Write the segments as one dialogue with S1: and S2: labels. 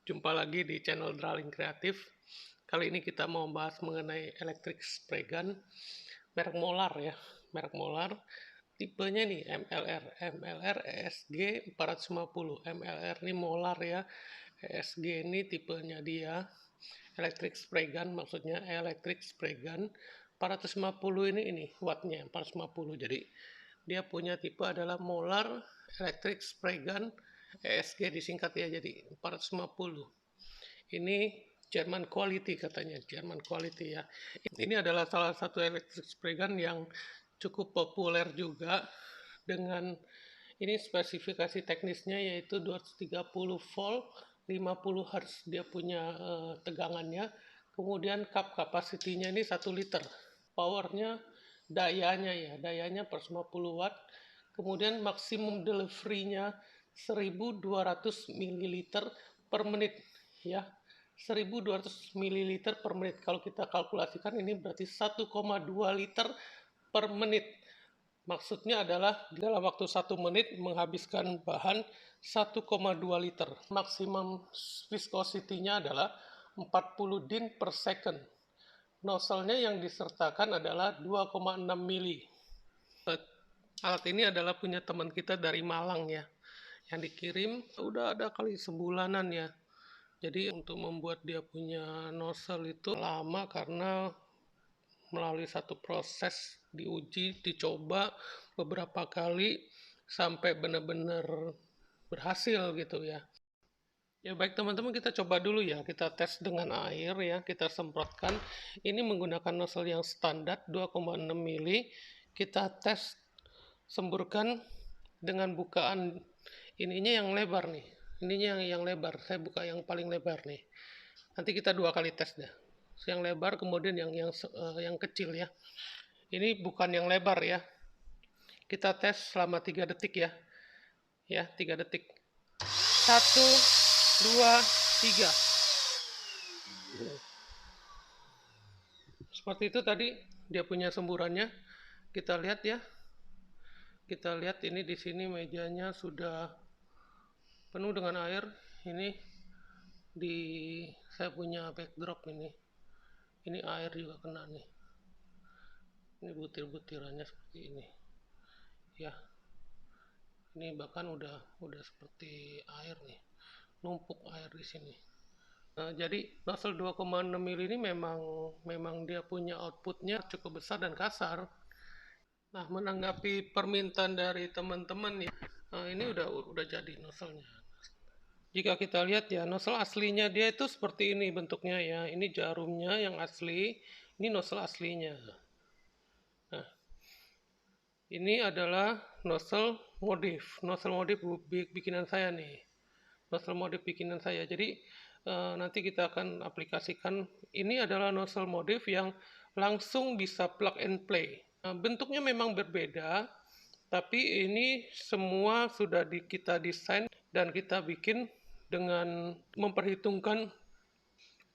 S1: Jumpa lagi di channel Draling Kreatif. Kali ini kita mau bahas mengenai electric spray gun merek Molar ya, merek Molar. Tipenya nih MLR ESG 450. MLR ini Molar ya. ESG ini tipenya dia electric spray gun, maksudnya electric spray gun 450 ini wattnya 450. Jadi dia punya tipe adalah Molar electric spray gun ESG disingkat ya, jadi 450. Ini German quality katanya, German quality ya. Ini adalah salah satu electric spray gun yang cukup populer juga dengan ini spesifikasi teknisnya yaitu 230 volt 50 Hz dia punya tegangannya. Kemudian kapasitinya ini 1 liter. Powernya dayanya per 50 watt. Kemudian maksimum delivery-nya 1200 ml per menit ya. 1200 ml per menit. Kalau kita kalkulasikan ini berarti 1,2 liter per menit. Maksudnya adalah dalam waktu 1 menit menghabiskan bahan 1,2 liter. Maksimum viscosity-nya adalah 40 din per second. Nozzle-nya yang disertakan adalah 2,6 mili. Alat ini adalah punya teman kita dari Malang ya. Yang dikirim udah ada kali sebulanan ya. Jadi untuk membuat dia punya nozzle itu lama karena melalui satu proses diuji, dicoba beberapa kali sampai benar-benar berhasil gitu ya. Ya baik teman-teman, kita coba dulu ya, kita tes dengan air ya, kita semprotkan. Ini menggunakan nozzle yang standar 2,6 mili. Kita tes semburkan dengan bukaan ininya yang lebar nih. Ininya yang lebar, saya buka yang paling lebar nih. Nanti kita 2 kali tes deh. Yang lebar kemudian yang kecil ya. Ini bukan yang lebar ya. Kita tes selama 3 detik ya. Ya, 3 detik. 1 2 3. Seperti itu tadi dia punya semburannya. Kita lihat ya. Kita lihat ini di sini mejanya sudah penuh dengan air. Ini di saya punya backdrop ini. Ini air juga kena nih. Ini butir-butirannya seperti ini. Ya. Ini bahkan udah seperti air nih. Numpuk air di sini. Jadi nozzle 2,6 mili ini memang dia punya outputnya cukup besar dan kasar. Nah, menanggapi permintaan dari teman-teman ya, ini udah jadi nozzle-nya. Jika kita lihat ya, nozzle aslinya dia itu seperti ini bentuknya ya. Ini jarumnya yang asli, ini nozzle aslinya. Nah, ini adalah nozzle modif bikinan saya nih. Nozzle modif bikinan saya. Jadi nanti kita akan aplikasikan. Ini adalah nozzle modif yang langsung bisa plug and play. Bentuknya memang berbeda, tapi ini semua sudah kita desain dan kita bikin dengan memperhitungkan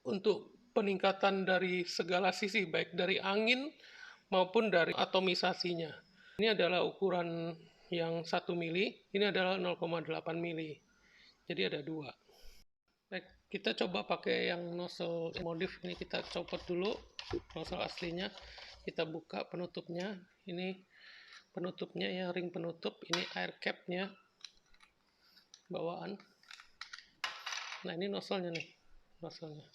S1: untuk peningkatan dari segala sisi, baik dari angin maupun dari atomisasinya. Ini adalah ukuran yang 1 mili, ini adalah 0,8 mili. Jadi ada 2. Baik, kita coba pakai yang nozzle modif ini, kita copot dulu nozzle aslinya. Kita buka penutupnya. Ini penutupnya ya, ring penutup. Ini air cap-nya bawaan. Nah, ini nozzle-nya nih. Nozzle-nya.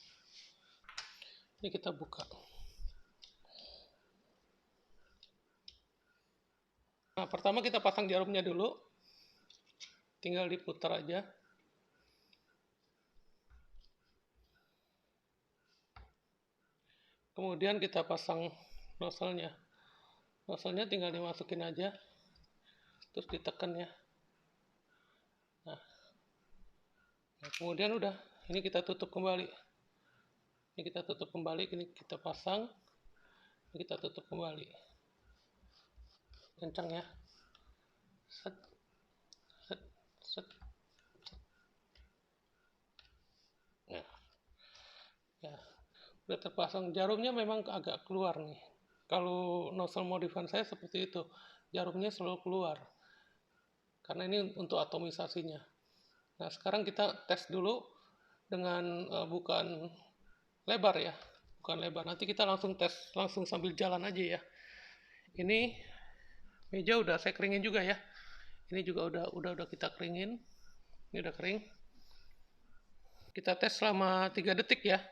S1: Ini kita buka. Nah, pertama kita pasang jarumnya dulu. Tinggal diputar aja. Kemudian kita pasang nozzle-nya. Nozzle-nya tinggal dimasukin aja. Terus ditekan ya. Nah, kemudian udah. Ini kita tutup kembali. Ini kita tutup kembali. Ini kita pasang. Ini kita tutup kembali. Kencang ya. Set. Set. Set. Nah. Ya. Udah terpasang. Jarumnya memang agak keluar nih. Kalau nozzle modifan saya seperti itu. Jarumnya selalu keluar. Karena ini untuk atomisasinya. Nah, sekarang kita tes dulu dengan bukan lebar ya, bukan lebar. Nanti kita langsung tes langsung sambil jalan aja ya. Ini meja udah saya keringin juga ya. Ini juga udah kita keringin. Ini udah kering. Kita tes selama 3 detik ya.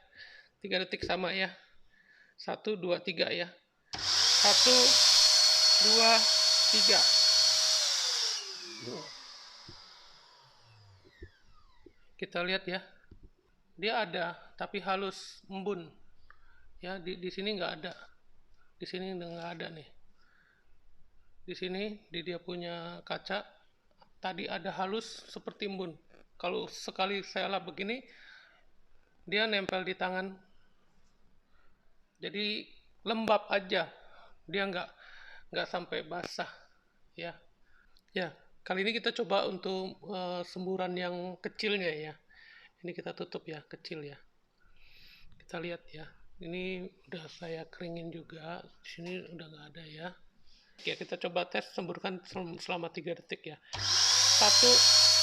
S1: 3 detik sama ya. 1 2 3 ya. 1 2 3. Kita lihat ya. Dia ada tapi halus, embun. Ya, di sini nggak ada. Di sini nggak ada nih. Di sini di dia punya kaca tadi ada halus seperti embun. Kalau sekali saya lap begini, dia nempel di tangan. Jadi lembab aja. Dia nggak sampai basah ya. Ya, kali ini kita coba untuk semburan yang kecilnya ya. Ini kita tutup ya, kecil ya. Kita lihat ya. Ini udah saya keringin juga. Di sini udah nggak ada ya. Oke, kita coba tes semburkan selama 3 detik ya. 1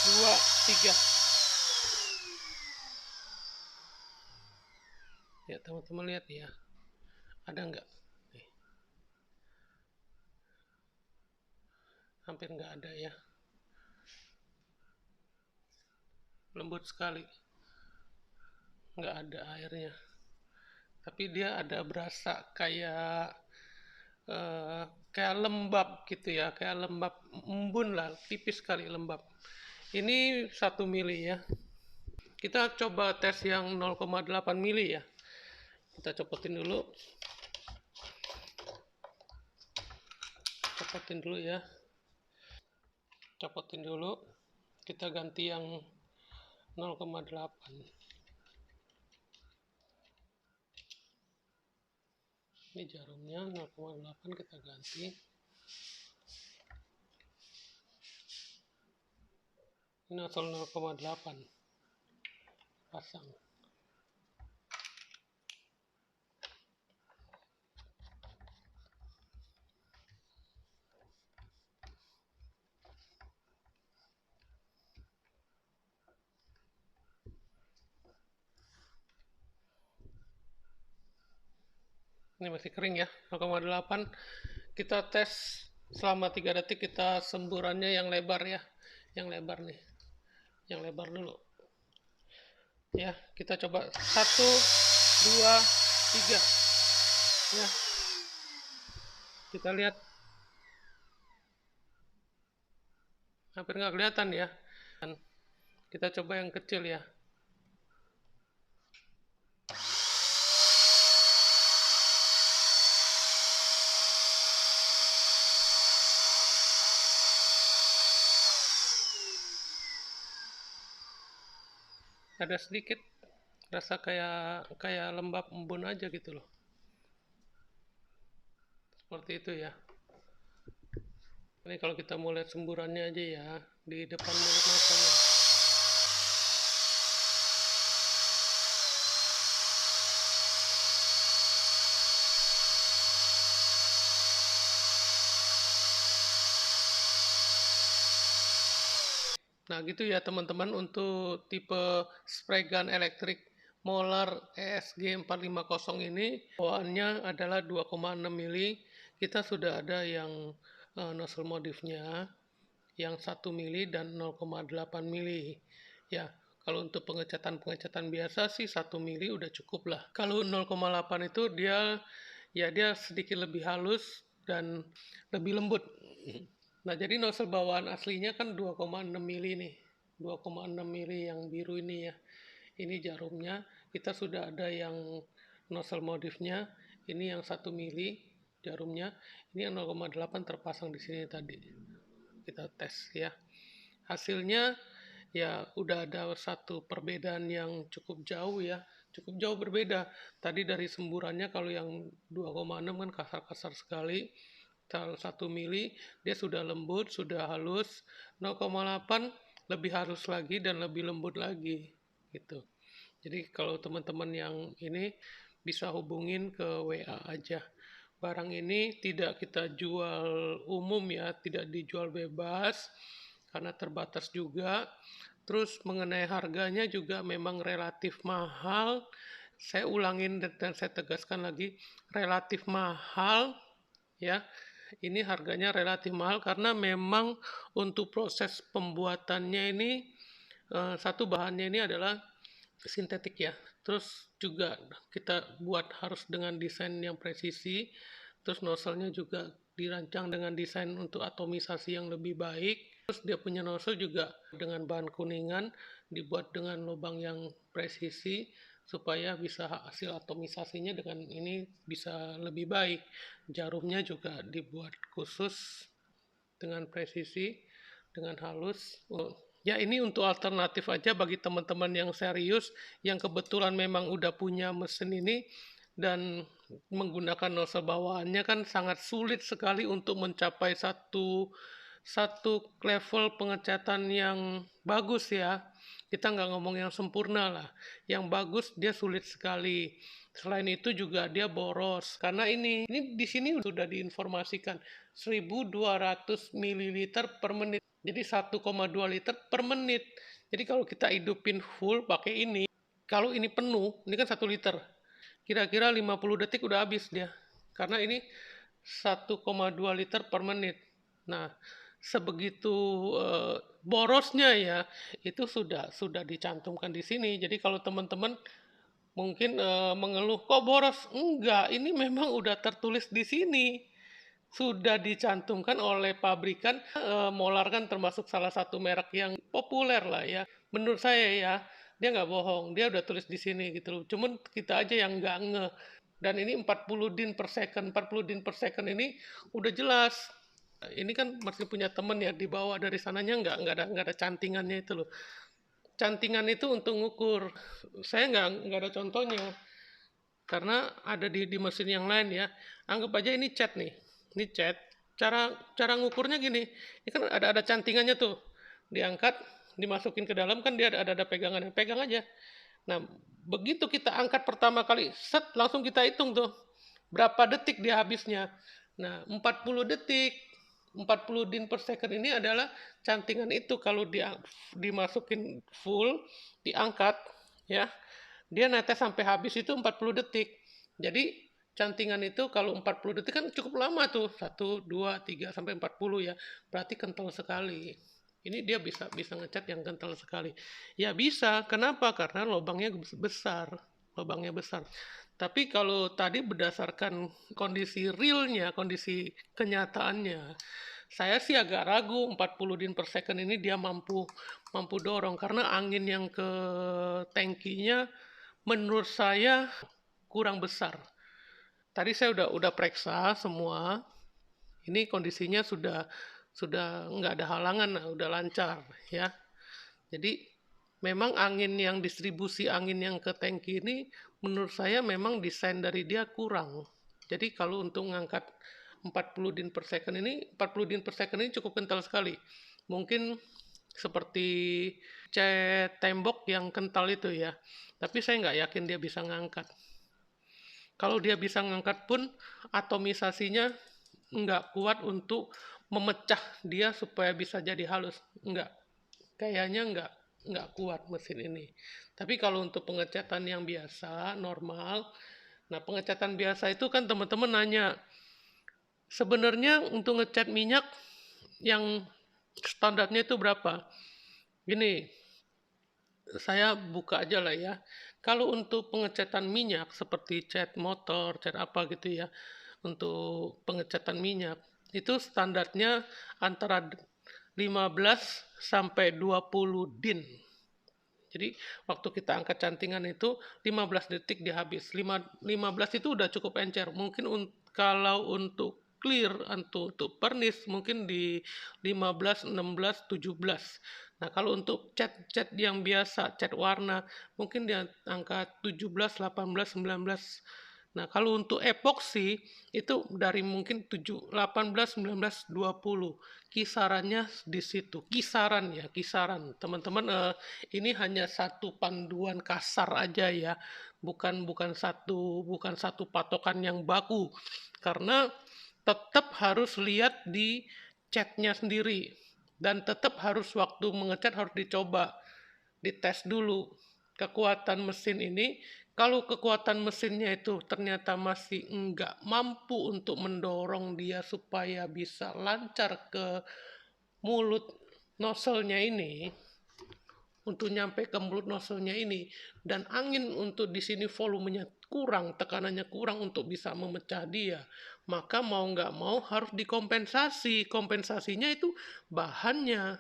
S1: 2 3. Ya, teman-teman lihat ya. Ada nggak? Nih. Hampir nggak ada ya. Lembut sekali. Nggak ada airnya. Tapi dia ada berasa kayak lembab gitu ya, kayak lembab embun lah, tipis sekali lembab. Ini 1 mili ya. Kita coba tes yang 0,8 mili ya. Kita copotin dulu. Copotin dulu ya. Copotin dulu. Kita ganti yang 0,8. Ini jarumnya 0,8 kita ganti. Ini asal 0,8. Pasang. Ini masih kering ya, 0,8. Kita tes selama 3 detik, kita semburannya yang lebar ya. Yang lebar nih. Yang lebar dulu. Ya, kita coba 1 2 3. Ya. Kita lihat. Hampir nggak kelihatan ya. Dan kita coba yang kecil ya. Ada sedikit rasa kayak lembab embun aja gitu loh. Seperti itu ya. Ini kalau kita mau lihat semburannya aja ya, di depan mulut noselnya. Nah gitu ya teman-teman untuk tipe spray gun elektrik Molar ESG 450 ini bawaannya adalah 2,6 mili. Kita sudah ada yang nozzle modifnya yang 1 mili dan 0,8 mili. Ya, kalau untuk pengecatan biasa sih 1 mili udah cukup lah. Kalau 0,8 itu dia sedikit lebih halus dan lebih lembut. Nah, jadi nozzle bawaan aslinya kan 2,6 mili nih. 2,6 mili yang biru ini ya. Ini jarumnya. Kita sudah ada yang nozzle modifnya. Ini yang 1 mili jarumnya. Ini yang 0,8 terpasang di sini tadi. Kita tes ya. Hasilnya ya udah ada satu perbedaan yang cukup jauh ya. Cukup jauh berbeda. Tadi dari semburannya kalau yang 2,6 kan kasar-kasar sekali. 1 mili dia sudah lembut, sudah halus. 0,8 lebih halus lagi dan lebih lembut lagi gitu. Jadi kalau teman-teman yang ini bisa hubungin ke WA aja. Barang ini tidak kita jual umum ya, tidak dijual bebas karena terbatas juga. Terus mengenai harganya juga memang relatif mahal. Saya ulangin dan saya tegaskan lagi, relatif mahal ya. Ini harganya relatif mahal karena memang untuk proses pembuatannya ini satu bahannya ini adalah sintetik ya. Terus juga kita buat harus dengan desain yang presisi. Terus nozzle-nya juga dirancang dengan desain untuk atomisasi yang lebih baik. Terus dia punya nozzle juga dengan bahan kuningan, dibuat dengan lubang yang presisi supaya bisa hasil atomisasinya dengan ini bisa lebih baik. Jarumnya juga dibuat khusus dengan presisi, dengan halus. Ya ini untuk alternatif aja bagi teman-teman yang serius, yang kebetulan memang udah punya mesin ini, dan menggunakan nozzle bawaannya kan sangat sulit sekali untuk mencapai satu level pengecatan yang bagus ya. Kita nggak ngomong yang sempurna lah. Yang bagus dia sulit sekali. Selain itu juga dia boros. Karena ini di sini sudah diinformasikan 1.200 ml per menit. Jadi 1,2 liter per menit. Jadi kalau kita hidupin full pakai ini, kalau ini penuh, ini kan 1 liter. Kira-kira 50 detik udah habis dia. Karena ini 1,2 liter per menit. Nah, sebegitu borosnya ya, itu sudah dicantumkan di sini. Jadi kalau teman-teman mungkin mengeluh kok boros, enggak, ini memang udah tertulis di sini. Sudah dicantumkan oleh pabrikan. Molar kan termasuk salah satu merek yang populer lah ya. Menurut saya ya, dia nggak bohong, dia udah tulis di sini gitu loh. Cuman kita aja yang nggak nge. Dan ini 40 din per second, 40 din per second ini udah jelas. Ini kan masih punya temen ya, dibawa dari sananya nggak ada cantingannya itu loh. Cantingan itu untuk ngukur. Saya nggak ada contohnya karena ada di mesin yang lain ya. Anggap aja ini cat nih. Ini cat. Cara ngukurnya gini. Ini kan ada cantingannya tuh. Diangkat, dimasukin ke dalam kan dia ada pegangannya. Pegang aja. Nah, begitu kita angkat pertama kali, set langsung kita hitung tuh. Berapa detik dia habisnya. Nah, 40 detik. 40 din per second ini adalah cantingan itu kalau dimasukin full, diangkat ya. Dia netes sampai habis itu 40 detik. Jadi cantingan itu kalau 40 detik kan cukup lama tuh. 1, 2, 3, sampai 40 ya. Berarti kental sekali. Ini dia bisa ngecat yang kental sekali. Ya bisa. Kenapa? Karena lubangnya besar. Lubangnya besar. Tapi kalau tadi berdasarkan kondisi realnya, kondisi kenyataannya, saya sih agak ragu 40 din per second ini dia mampu dorong karena angin yang ke tangkinya menurut saya kurang besar. Tadi saya udah periksa semua. Ini kondisinya sudah nggak ada halangan, udah lancar ya. Jadi memang angin yang distribusi angin yang ke tangki ini menurut saya memang desain dari dia kurang. Jadi kalau untuk mengangkat 40 din per second ini, 40 din per second ini cukup kental sekali. Mungkin seperti cat tembok yang kental itu ya. Tapi saya nggak yakin dia bisa ngangkat. Kalau dia bisa ngangkat pun atomisasinya nggak kuat untuk memecah dia supaya bisa jadi halus. Nggak. Kayaknya nggak kuat mesin ini. Tapi kalau untuk pengecatan yang biasa, normal, nah pengecatan biasa itu kan teman-teman nanya, sebenarnya untuk ngecat minyak yang standarnya itu berapa? Gini, saya buka aja lah ya. Kalau untuk pengecatan minyak seperti cat motor, cat apa gitu ya, untuk pengecatan minyak, itu standarnya antara 15 sampai 20 din. Jadi waktu kita angkat cantingan itu 15 detik dia habis. 15 itu udah cukup encer. Mungkin kalau untuk clear untuk pernis mungkin di 15, 16, 17. Nah, kalau untuk cat yang biasa, cat warna, mungkin dia angka 17, 18, 19. Nah, kalau untuk epoksi itu dari mungkin 7, 18, 19, 20. Kisarannya di situ. Kisaran ya, kisaran. Teman-teman, ini hanya satu panduan kasar aja ya. Bukan satu patokan yang baku. Karena tetap harus lihat di catnya sendiri. Dan tetap harus waktu mengecat harus dicoba. dites dulu kekuatan mesin ini. Kalau kekuatan mesinnya itu ternyata masih enggak mampu untuk mendorong dia supaya bisa lancar ke mulut nozzle-nya ini, untuk nyampe ke mulut nozzle-nya ini, dan angin untuk di sini volumenya kurang, tekanannya kurang untuk bisa memecah dia, maka mau nggak mau harus dikompensasi. Kompensasinya itu bahannya.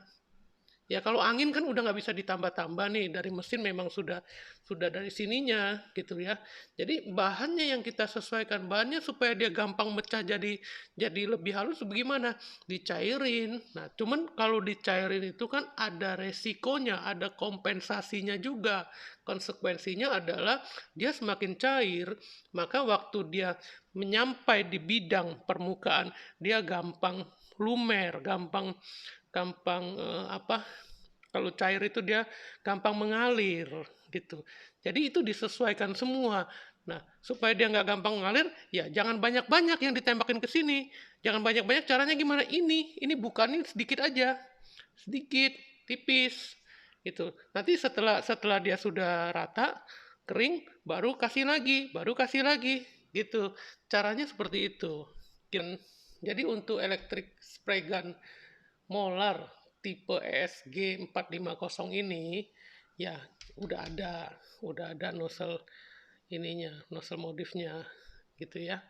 S1: Ya kalau angin kan udah nggak bisa ditambah-tambah nih, dari mesin memang sudah dari sininya gitu ya. Jadi bahannya yang kita sesuaikan, bahannya supaya dia gampang mecah, jadi lebih halus bagaimana? Dicairin. Nah, cuman kalau dicairin itu kan ada resikonya, ada kompensasinya juga. Konsekuensinya adalah dia semakin cair, maka waktu dia menyampai di bidang permukaan, dia gampang lumer, gampang gampang apa, kalau cair itu dia gampang mengalir gitu. Jadi itu disesuaikan semua. Nah, supaya dia nggak gampang mengalir, ya jangan banyak-banyak yang ditembakin ke sini. Jangan banyak-banyak, caranya gimana? Ini bukanin sedikit aja. Sedikit, tipis gitu. Nanti setelah dia sudah rata, kering, baru kasih lagi gitu. Caranya seperti itu. Jadi untuk electric spray gun Molar tipe ESG 450 ini ya udah ada nozzle ininya, nozzle modifnya gitu ya.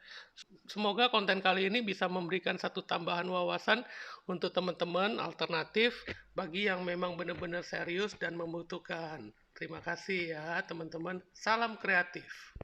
S1: Semoga konten kali ini bisa memberikan satu tambahan wawasan untuk teman-teman, alternatif bagi yang memang benar-benar serius dan membutuhkan. Terima kasih ya teman-teman. Salam kreatif.